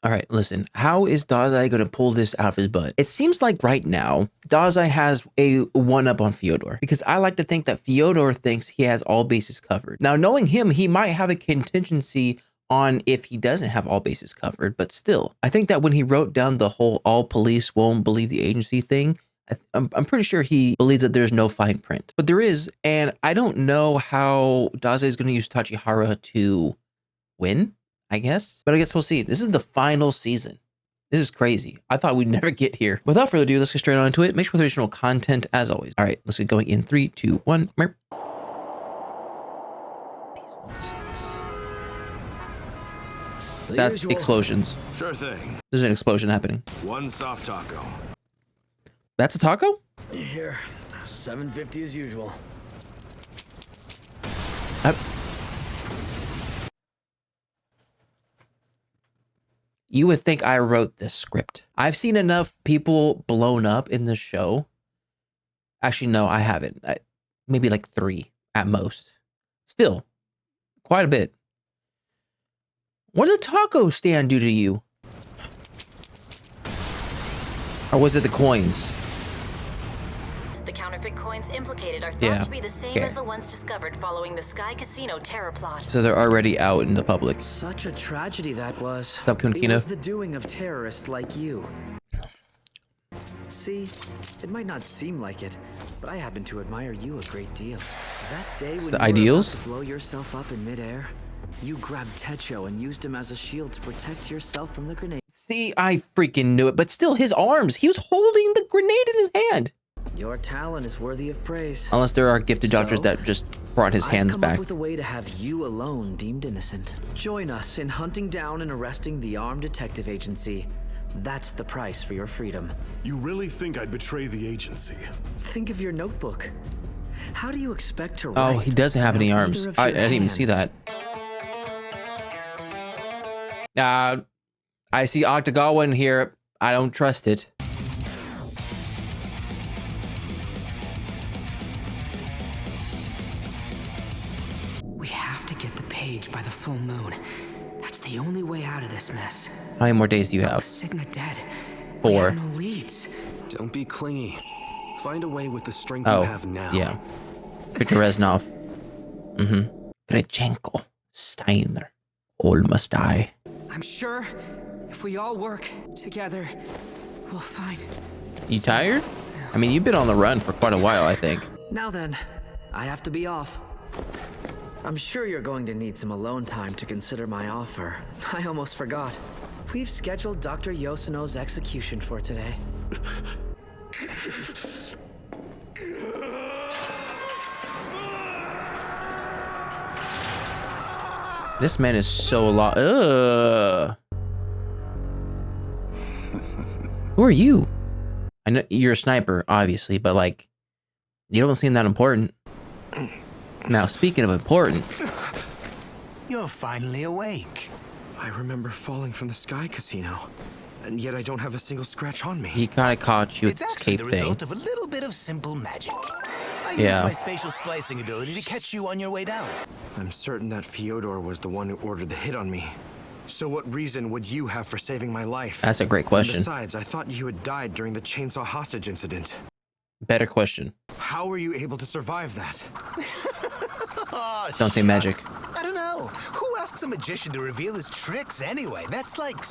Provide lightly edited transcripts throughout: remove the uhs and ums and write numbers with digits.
All right, listen. How is Dazai going to pull this out of his butt? It seems like right now, Dazai has a one-up on Fyodor because I like to think that Fyodor thinks he has all bases covered. Now, knowing him, he might have a contingency on if he doesn't have all bases covered, but still, I think that when he wrote down the whole all police won't believe the agency thing, I'm pretty sure he believes that there's no fine print, but there is, and I don't know how Dazai is going to use Tachihara to win, I guess, but I guess we'll see. This is the final season. This is crazy. I thought we'd never get here. Without further ado, let's get straight on into it. Make sure for the additional content as always. All right, let's get going in 3, 2, 1. Peaceful distance. That's explosions. Sure thing. There's an explosion happening. One soft taco. That's a taco? Here, $7.50 as usual. You would think I wrote this script. I've seen enough people blown up in this show. Actually, no, I haven't. Maybe like 3 at most. Still, quite a bit. What did the taco stand do to you? Or was it the coins? The counterfeit coins implicated are thought to be the same as the ones discovered following the Sky Casino terror plot. So they're already out in the public. Such a tragedy that was. What's up, Kunkino? It was the doing of terrorists like you. See, it might not seem like it, but I happen to admire you a great deal. That day when the you ideals? were about to blow yourself up in midair, you grabbed Techo and used him as a shield to protect yourself from the grenade. See, I freaking knew it, but still, his arms. He was holding the grenade in his hand. Your talent is worthy of praise. Unless there are gifted doctors that just brought his hands I've come back. up with a way to have you alone deemed innocent. Join us in hunting down and arresting the armed detective agency. That's the price for your freedom. You really think I'd betray the agency? Think of your notebook. How do you expect to write? Oh, he doesn't have any without arms. either of I your didn't even see hands? that. I see Octagawa in here. I don't trust it. We have to get the page by the full moon. That's the only way out of this mess. How many more days do you have? Sigma dead. 4. We have no leads. Don't be clingy. Find a way with the strength Oh, you have now. yeah. Victor Reznov. Grechenko. Steiner. All must die. I'm sure if we all work together, we'll find. You tired? I mean, you've been on the run for quite a while, I think. Now then, I have to be off. I'm sure you're going to need some alone time to consider my offer. I almost forgot. We've scheduled Dr. Yoshino's execution for today. This man is so Who are you? I know you're a sniper, obviously, but like, you don't seem that important. Now, speaking of important, You're finally awake. I remember falling from the Sky Casino, and yet I don't have a single scratch on me. he kind of caught you with It's this actually cape the thing. result of a little bit of simple magic. I Yeah. used my spatial splicing ability to catch you on your way down. I'm certain that Fyodor was the one who ordered the hit on me. So what reason would you have for saving my life? That's a great And question. besides, I thought you had died during the chainsaw hostage incident. Better question. How were you able to survive that? Oh, Don't say magic. shucks. I don't know. Who asks a magician to reveal his tricks anyway? That's like...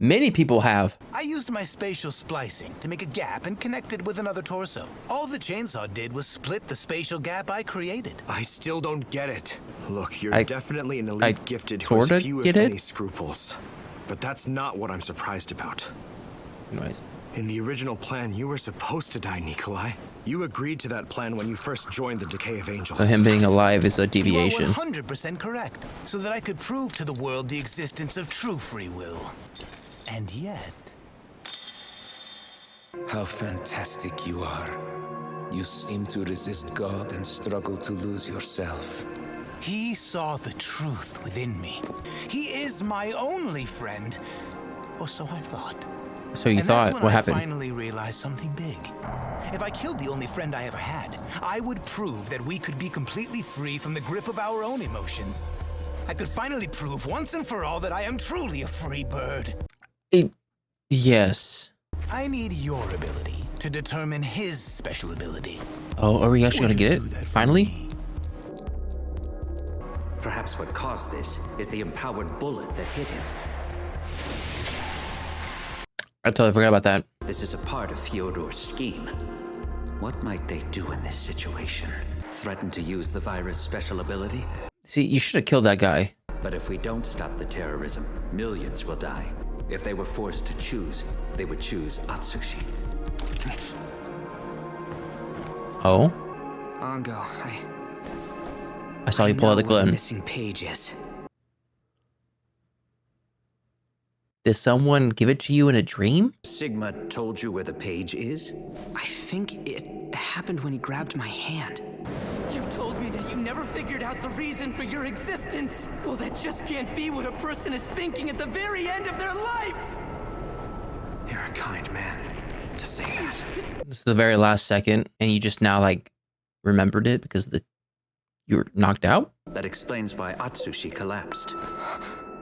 Many people have. I used my spatial splicing to make a gap and connect it with another torso. All the chainsaw did was split the spatial gap I created. I still don't get it. Look, you're I definitely an elite gifted who sorta has few if get it. any scruples. But that's not what I'm surprised about. Anyways. In the original plan, you were supposed to die, Nikolai. You agreed to that plan when you first joined the Decay of Angels. So him being alive is a You are deviation. 100% correct, so that I could prove to the world the existence of true free will. And yet... How fantastic you are. You seem to resist God and struggle to lose yourself. He saw the truth within me. He is my only friend. Or so I thought. So you And thought, that's when what I happened? finally realized something big. If I killed the only friend I ever had, I would prove that we could be completely free from the grip of our own emotions. I could finally prove once and for all that I am truly a free bird. Yes. I need your ability to determine his special ability. Oh, are we actually gonna get it? Finally? Perhaps what caused this is the empowered bullet that hit him. I totally forgot about that. This is a part of Fyodor's scheme. What might they do in this situation? Threaten to use the virus' special ability? See, you should have killed that guy. But if we don't stop the terrorism, millions will die. If they were forced to choose, they would choose Atsushi. Oh? Bungo, I saw you pull out the know where gun. missing pages. Did someone give it to you in a dream? Sigma told you where the page is? I think it happened when he grabbed my hand. You told me that you never figured out the reason for your existence. Well, that just can't be what a person is thinking at the very end of their life. You're a kind man to say that. This is the very last second, and you just now like remembered it because you were knocked out? That explains why Atsushi collapsed.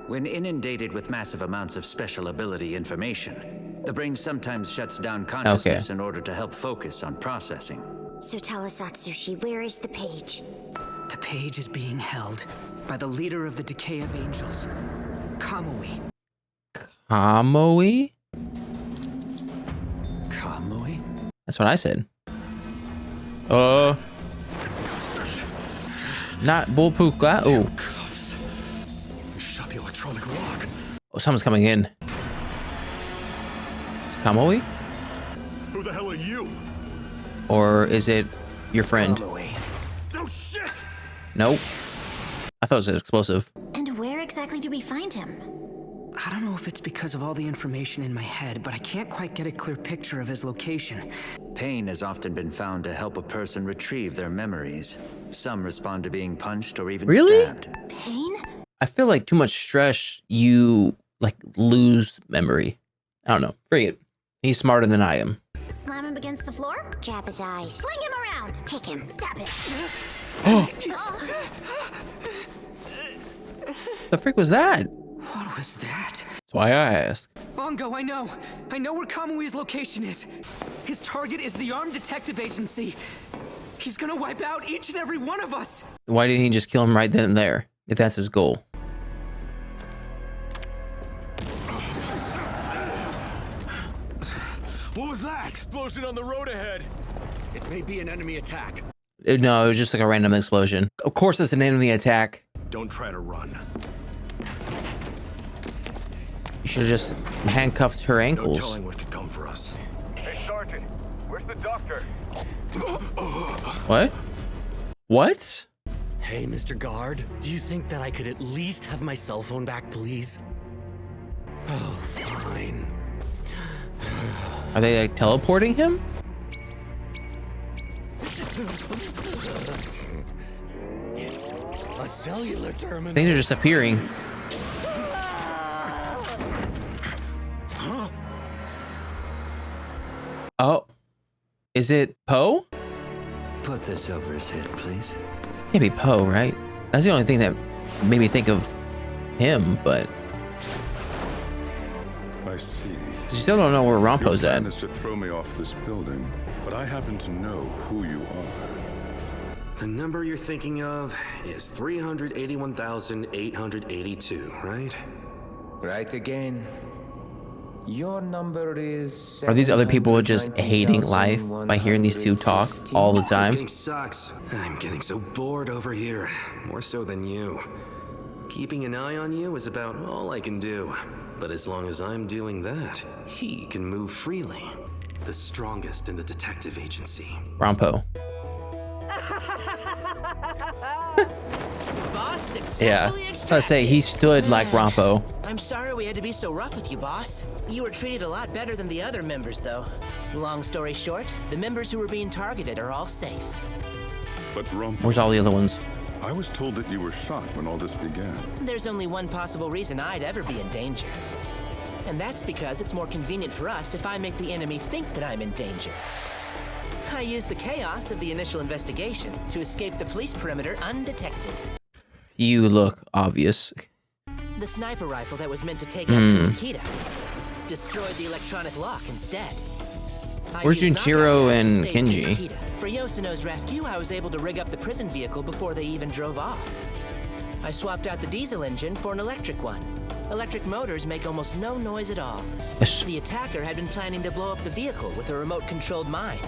When inundated with massive amounts of special ability information, the brain sometimes shuts down consciousness in order to help focus on processing. So tell us, Atsushi, where is the page? The page is being held by the leader of the Decay of Angels, Kamui. Kamui? Kamui? That's what I said. Not bulletproof glass. Oh. Shut the electronic lock. Oh, someone's coming in. Is Kamui? Who the hell are you? Or is it your friend? No shit! Nope. I thought it was an explosive. And where exactly do we find him? I don't know if it's because of all the information in my head, but I can't quite get a clear picture of his location. Pain has often been found to help a person retrieve their memories. Some respond to being punched or even stabbed. Pain? I feel like too much stress, you like lose memory. I don't know. Forget it. He's smarter than I am. Slam him against the floor? Jab his eyes. Fling him around. Kick him. Stab him. The frick was that? What was that? That's why I ask. Bungo, I know where Kamui's location is. His target is the armed detective agency. He's gonna wipe out each and every one of us. Why didn't he just kill him right then and there, if that's his goal? What was that? Explosion on the road ahead. It may be an enemy attack. No, it was just like a random explosion. Of course it's an enemy attack. Don't try to run. You should have just handcuffed her No ankles. telling what could come for us. Hey, Sergeant, where's the doctor? What? What? Hey, Mr. Guard, do you think that I could at least have my cell phone back, please? Oh, fine. Are they like teleporting him? It's a cellular terminal. Things are just appearing. Oh. Is it Poe? Put this over his head, please. Can't be Poe, right? That's the only thing that made me think of him, but I see. you still don't know where Rompo's Your at. plan is to throw me off this building, but I happen to know who you are. The number you're thinking of is 381,882, right? Right again. Your number is. Are these other people just hating life by hearing these two talk all the This time? game sucks. I'm getting so bored over here. More so than you. Keeping an eye on you is about all I can do. But as long as I'm doing that, he can move freely. The strongest in the detective agency. Rompo. Boss, Yeah. successfully Let's say he stood like Rompo. I'm sorry we had to be so rough with you, boss. You were treated a lot better than the other members, though. Long story short, the members who were being targeted are all safe. But Rump, Where's all the other ones? I was told that you were shot when all this began. There's only one possible reason I'd ever be in danger. And that's because it's more convenient for us if I make the enemy think that I'm in danger. I used the chaos of the initial investigation to escape the police perimeter undetected. You look obvious. The sniper rifle that was meant to take out Nikita destroyed the electronic lock instead. Where's Junichiro and Kenji? For Yoshino's rescue, I was able to rig up the prison vehicle before they even drove off. I swapped out the diesel engine for an electric one. Electric motors make almost no noise at all. Yes. The attacker had been planning to blow up the vehicle with a remote-controlled mine.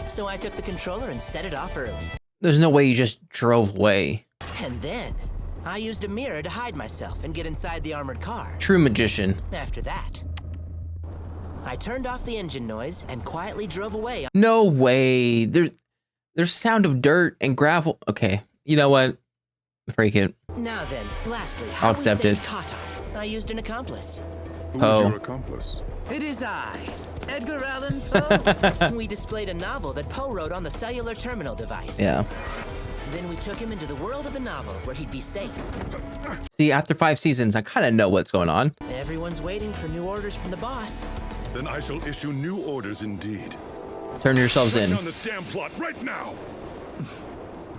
So I took the controller and set it off early. There's no way you just drove away. And then, I used a mirror to hide myself and get inside the armored car. True magician. After that, I turned off the engine noise and quietly drove away. No way. There's sound of dirt and gravel. Okay, you know what? Freak it. Now then, lastly, I'll accept it. Kato. I used an accomplice. Who is your accomplice? It is I, Edgar Allan Poe. We displayed a novel that Poe wrote on the cellular terminal device. Yeah. Then we took him into the world of the novel where he'd be safe. See, after 5 seasons, I kind of know what's going on. Everyone's waiting for new orders from the boss. Then I shall issue new orders indeed. Turn yourselves Shut in. down this damn plot right now.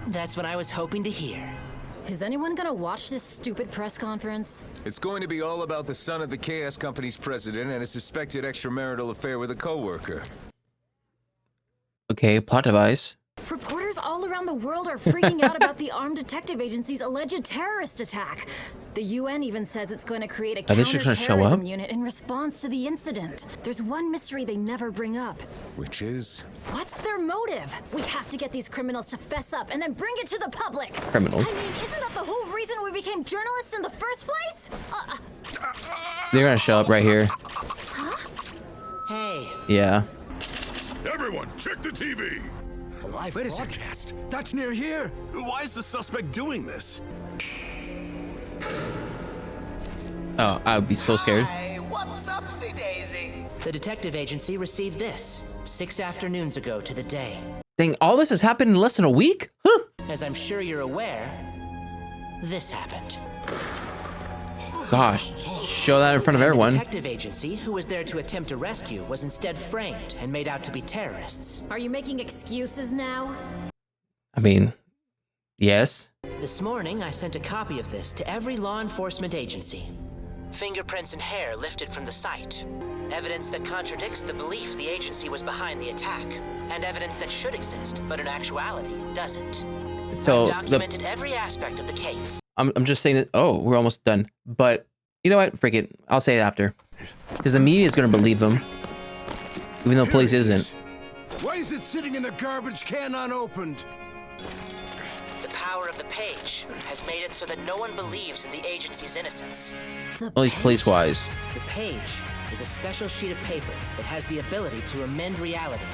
That's what I was hoping to hear. Is anyone gonna watch this stupid press conference? It's going to be all about the son of the KS Company's president and a suspected extramarital affair with a coworker. Okay, plot device. Reporters all around the world are freaking out about the Armed Detective Agency's alleged terrorist attack. The UN even says it's going to create a counter-terrorism unit in response to the incident. There's one mystery they never bring up. Which is? What's their motive? We have to get these criminals to fess up and then bring it to the public. Criminals? I mean, isn't that the whole reason we became journalists in the first place? They're gonna show up right here. Huh? Hey. Yeah. Everyone, check the TV. A live broadcast? That's near here. Why is the suspect doing this? Oh, I would be so scared. Hey, what's up, Daisy? The detective agency received this 6 afternoons ago to the day. Dang, all this has happened in less than a week? Huh. As I'm sure you're aware, this happened. Gosh, show that in front of everyone. The detective agency who was there to attempt a rescue was instead framed and made out to be terrorists. Are you making excuses now? I mean, yes. This morning, I sent a copy of this to every law enforcement agency. Fingerprints and hair lifted from the site. Evidence that contradicts the belief the agency was behind the attack. And evidence that should exist, but in actuality doesn't. So I've documented every aspect of the case. I'm just saying that, oh, we're almost done. But you know what? Frick it. I'll say it after. Because the media is going to believe them. Even though police isn't. Why is it sitting in the garbage can unopened? The power of the page has made it so that no one believes in the agency's innocence. At least police-wise. The page is a special sheet of paper that has the ability to amend reality.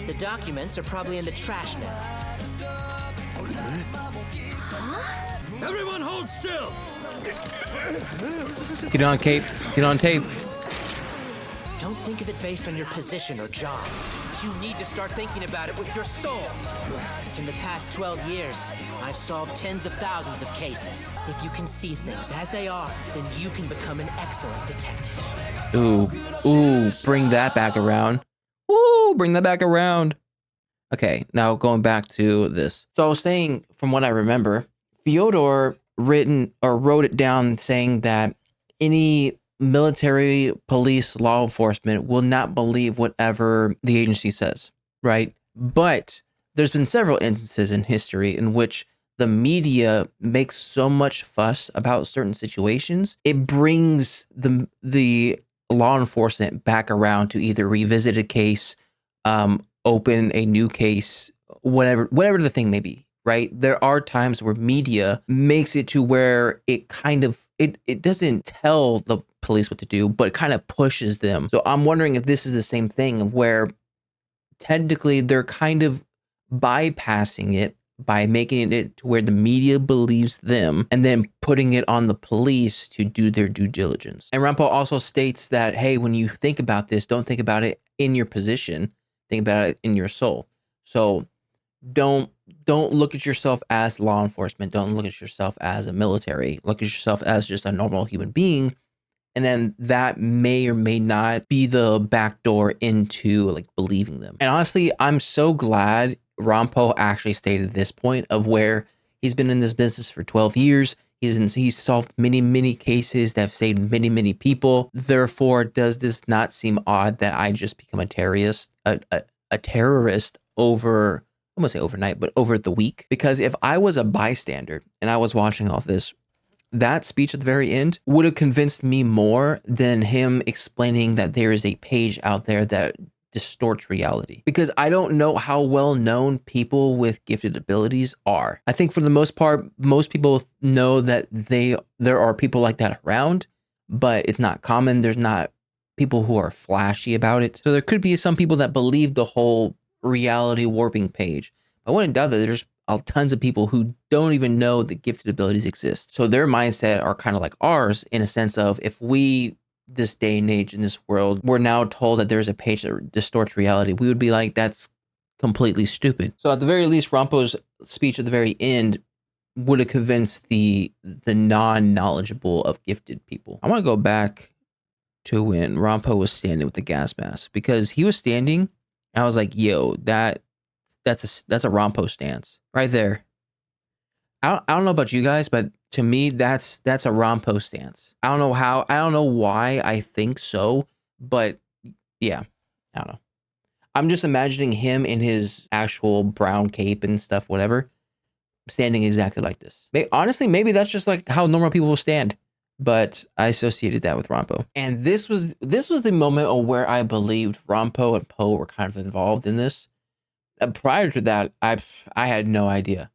The documents are probably in the trash now. Everyone hold still! Get on tape. Get on tape. Don't think of it based on your position or job. You need to start thinking about it with your soul. In the past 12 years, I've solved tens of thousands of cases. If you can see things as they are, then you can become an excellent detective. Ooh, ooh, bring that back around. Ooh, bring that back around. Okay, now going back to this. So I was saying, from what I remember, Fyodor wrote it down saying that any military, police, law enforcement will not believe whatever the agency says, right? But there's been several instances in history in which the media makes so much fuss about certain situations, it brings the law enforcement back around to either revisit a case, open a new case, whatever the thing may be, right? There are times where media makes it to where it kind of, it doesn't tell the police what to do, but kind of pushes them. So I'm wondering if this is the same thing of where technically they're kind of bypassing it by making it to where the media believes them and then putting it on the police to do their due diligence. And Rampo also states that, hey, when you think about this, don't think about it in your position, think about it in your soul. So don't look at yourself as law enforcement. Don't look at yourself as a military. Look at yourself as just a normal human being. And then that may or may not be the back door into like believing them. And honestly, I'm so glad Rampo actually stated this point of where He's been in this business for 12 years. He's solved many cases that have saved many people. Therefore, does this not seem odd that I just become a terrorist over, I'm gonna say overnight, but over the week? Because if I was a bystander and I was watching all this, that speech at the very end would have convinced me more than him explaining that there is a page out there that distorts reality. Because I don't know how well known people with gifted abilities are. I think for the most part, most people know that there are people like that around, but it's not common. There's not people who are flashy about it. So there could be some people that believe the whole reality warping page. I wouldn't doubt that there's tons of people who don't even know that gifted abilities exist. So their mindset are kind of like ours in a sense of, if we, this day and age in this world, we're now told that there's a page that distorts reality, we would be like, that's completely stupid. So at the very least, Rampo's speech at the very end would have convinced the non-knowledgeable of gifted people. I want to go back to when Rampo was standing with the gas mask, because he was standing and I was like, yo, that's a Rampo stance right there. I don't know about you guys, but to me, that's a Rampo stance. I don't know why I think so, but yeah, I don't know. I'm just imagining him in his actual brown cape and stuff, whatever, standing exactly like this. Honestly, maybe that's just like how normal people will stand, but I associated that with Rampo. And this was the moment where I believed Rampo and Poe were kind of involved in this. Prior to that, I had no idea.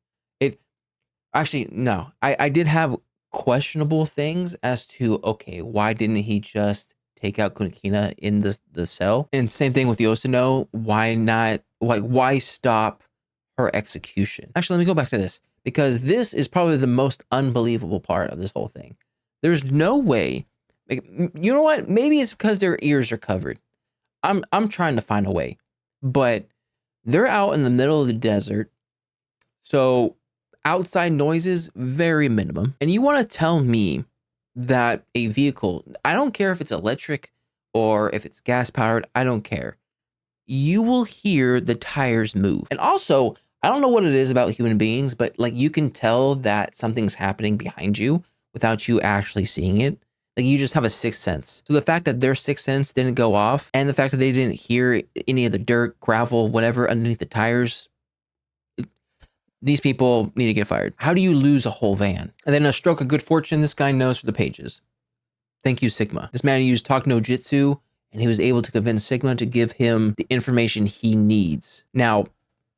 Actually, no. I did have questionable things as to, okay, why didn't he just take out Kunakina in the cell? And same thing with Yoshino. Why not? Why stop her execution? Actually, let me go back to this, because this is probably the most unbelievable part of this whole thing. There's no way. You know what? Maybe it's because their ears are covered. I'm trying to find a way, but they're out in the middle of the desert, so outside noises, very minimum. And you want to tell me that a vehicle, I don't care if it's electric or if it's gas powered, I don't care, you will hear the tires move. And also, I don't know what it is about human beings, but like, you can tell that something's happening behind you without you actually seeing it. Like, you just have a sixth sense. So the fact that their sixth sense didn't go off, and the fact that they didn't hear any of the dirt, gravel, whatever underneath the tires, these people need to get fired. How do you lose a whole van? And then a stroke of good fortune, this guy knows for the pages. Thank you, Sigma. This man used Talk No Jitsu, and he was able to convince Sigma to give him the information he needs. Now,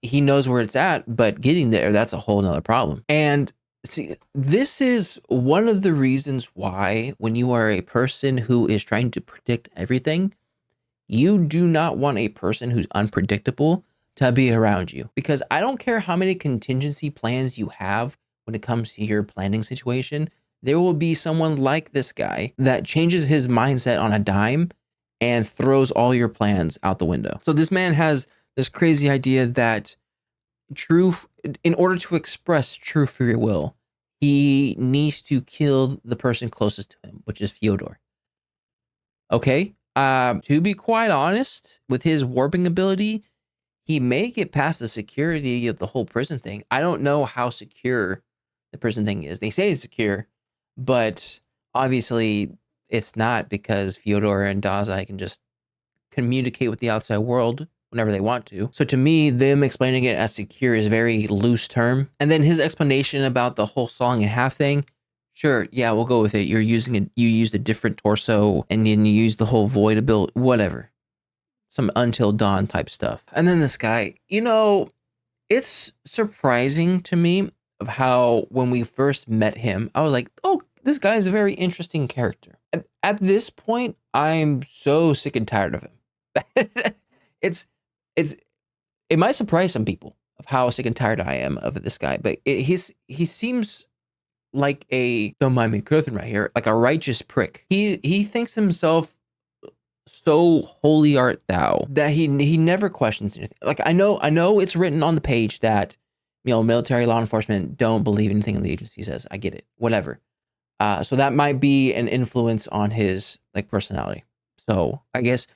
he knows where it's at, but getting there, that's a whole nother problem. And see, this is one of the reasons why, when you are a person who is trying to predict everything, you do not want a person who's unpredictable to be around you. Because I don't care how many contingency plans you have when it comes to your planning situation, there will be someone like this guy that changes his mindset on a dime and throws all your plans out the window. So this man has this crazy idea that in order to express true free will, he needs to kill the person closest to him, which is Fyodor. Okay, to be quite honest, with his warping ability, he may get past the security of the whole prison thing. I don't know how secure the prison thing is. They say it's secure, but obviously it's not, because Fyodor and Dazai can just communicate with the outside world whenever they want to. So to me, them explaining it as secure is a very loose term. And then his explanation about the whole sawing in half thing, sure, yeah, we'll go with it. You used a different torso, and then you used the whole void ability, whatever. Some Until Dawn type stuff. And then this guy, it's surprising to me of how, when we first met him, I was like, oh, this guy is a very interesting character. At this point, I'm so sick and tired of him. It might surprise some people of how sick and tired I am of this guy, but he seems like don't mind me cursing right here, like a righteous prick. He thinks himself so holy art thou that he never questions anything. Like, I know it's written on the page that, military law enforcement don't believe anything the agency says. I get it, whatever. So that might be an influence on his personality. So I guess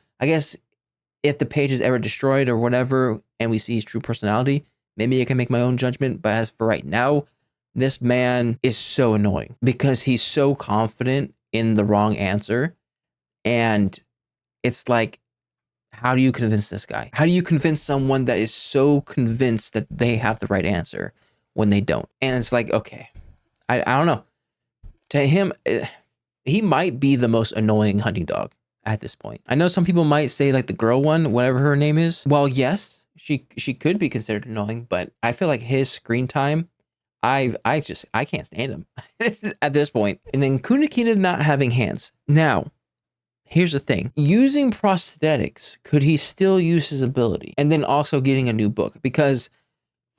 if the page is ever destroyed or whatever, and we see his true personality, maybe I can make my own judgment. But as for right now, This man is so annoying because he's so confident in the wrong answer. And it's like, how do you convince this guy? How do you convince someone that is so convinced that they have the right answer when they don't? And it's like, okay, I don't know. To him, he might be the most annoying hunting dog at this point. I know some people might say like the girl one, whatever her name is. Well, yes, she could be considered annoying, but I feel like his screen time, I can't stand him at this point. And then Kunakita not having hands. Now, here's the thing. Using prosthetics, could he still use his ability? And then also getting a new book? Because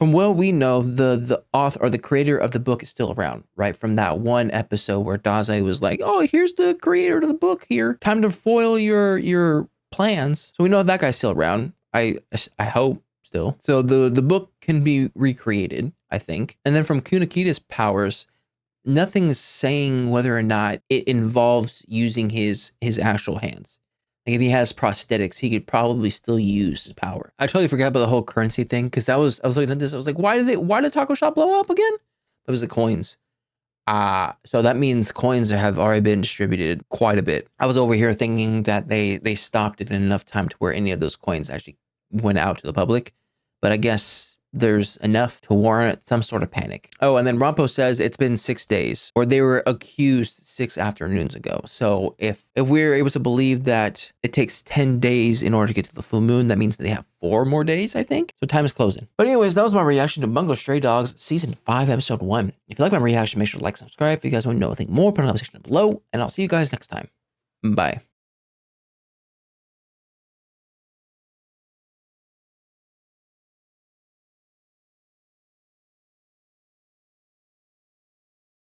from what we know, the author or the creator of the book is still around, right? From that one episode where Dazai was like, oh, here's the creator of the book here. Time to foil your plans. So we know that guy's still around. I hope still. So the book can be recreated, I think. And then from Kunakita's powers, nothing's saying whether or not it involves using his actual hands. Like if he has prosthetics, he could probably still use his power. I totally forgot about the whole currency thing because I was looking at this. I was like, why did Taco Shop blow up again? It was the coins. So that means coins have already been distributed quite a bit. I was over here thinking that they stopped it in enough time to where any of those coins actually went out to the public. But I guess there's enough to warrant some sort of panic. Oh, and then Rampo says it's been 6 days, or they were accused 6 afternoons ago. So if we're able to believe that it takes 10 days in order to get to the full moon, that means they have 4 more days, I think. So time is closing. But anyways, that was my reaction to Bungo Stray Dogs Season 5, Episode 1. If you like my reaction, make sure to like, subscribe. If you guys want to know anything more, put it in the comment section below, and I'll see you guys next time. Bye.